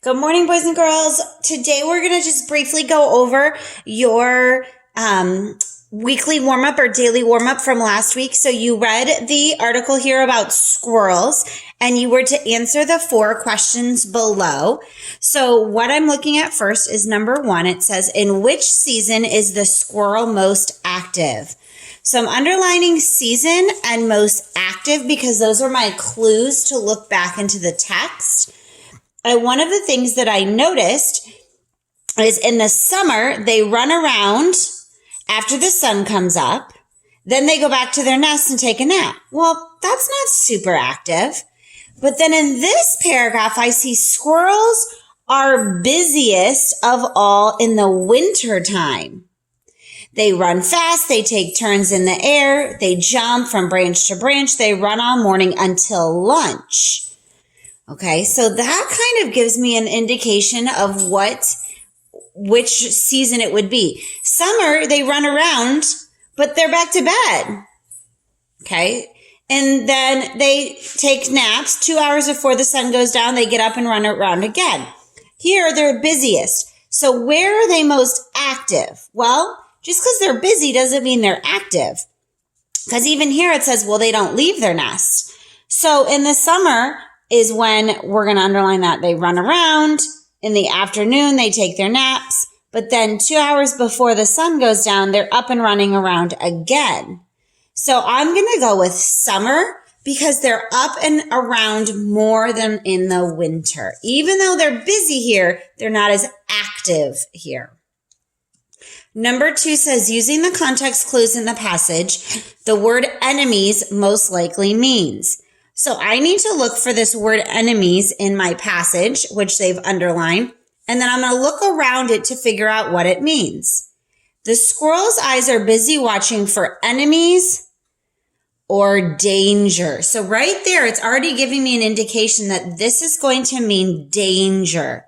Good morning, boys and girls. Today we're going to just briefly go over your weekly warm-up or daily warm-up from last week. So you read the article here about squirrels and you were to answer the 4 questions below. So what I'm looking at first is number 1. It says, in which season is the squirrel most active? So I'm underlining season and most active because those are my clues to look back into the text. And one of the things that I noticed is in the summer, they run around after the sun comes up. Then they go back to their nest and take a nap. Well, that's not super active. But then in this paragraph, I see squirrels are busiest of all in the winter time. They run fast. They take turns in the air. They jump from branch to branch. They run all morning until lunch. Okay, so that kind of gives me an indication of which season it would be. Summer, they run around, but they're back to bed. Okay, and then they take naps 2 hours before the sun goes down. They get up and run around again. Here, they're busiest. So where are they most active? Well, just because they're busy doesn't mean they're active. Because even here it says, well, they don't leave their nest. So in the summer is when we're going to underline that they run around. In the afternoon, they take their naps. But then 2 hours before the sun goes down, they're up and running around again. So I'm going to go with summer because they're up and around more than in the winter. Even though they're busy here, they're not as active here. Number 2 says, using the context clues in the passage, the word enemies most likely means. So I need to look for this word enemies in my passage, which they've underlined, and then I'm going to look around it to figure out what it means. The squirrel's eyes are busy watching for enemies or danger. So right there, it's already giving me an indication that this is going to mean danger.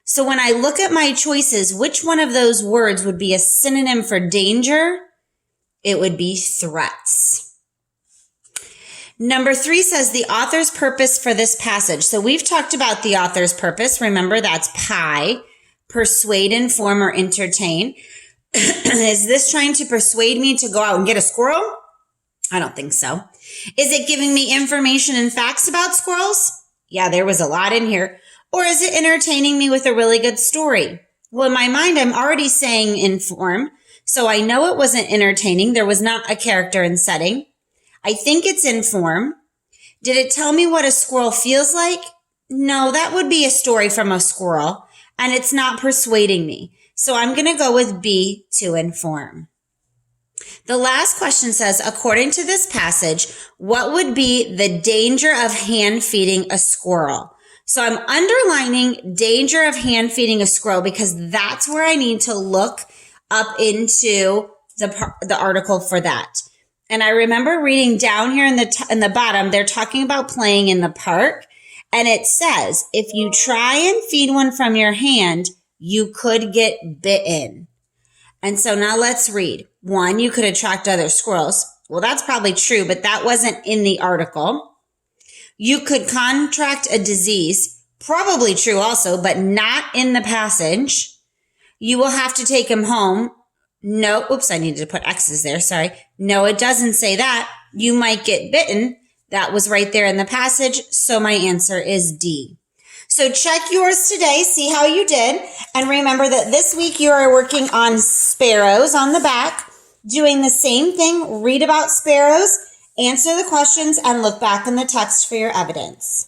So when I look at my choices, which one of those words would be a synonym for danger? It would be threats. Number 3 says the author's purpose for this passage. So we've talked about the author's purpose. Remember, that's PI, persuade, inform, or entertain. Is this trying to persuade me to go out and get a squirrel? I don't think so. Is it giving me information and facts about squirrels? Yeah, there was a lot in here. Or is it entertaining me with a really good story? Well, in my mind, I'm already saying inform. So I know it wasn't entertaining. There was not a character and setting. I think it's inform. Did it tell me what a squirrel feels like? No, that would be a story from a squirrel, and it's not persuading me. So I'm going to go with B, to inform. The last question says, according to this passage, what would be the danger of hand feeding a squirrel? So I'm underlining danger of hand feeding a squirrel because that's where I need to look up into the article for that. And I remember reading down here in the bottom, they're talking about playing in the park. And it says, if you try and feed one from your hand, you could get bitten. And so now let's read. 1, you could attract other squirrels. Well, that's probably true, but that wasn't in the article. You could contract a disease. Probably true also, but not in the passage. You will have to take him home. No, oops, I needed to put X's there. Sorry. No, it doesn't say that. You might get bitten. That was right there in the passage. So my answer is D. So check yours today. See how you did. And remember that this week you are working on sparrows on the back, doing the same thing. Read about sparrows, answer the questions, and look back in the text for your evidence.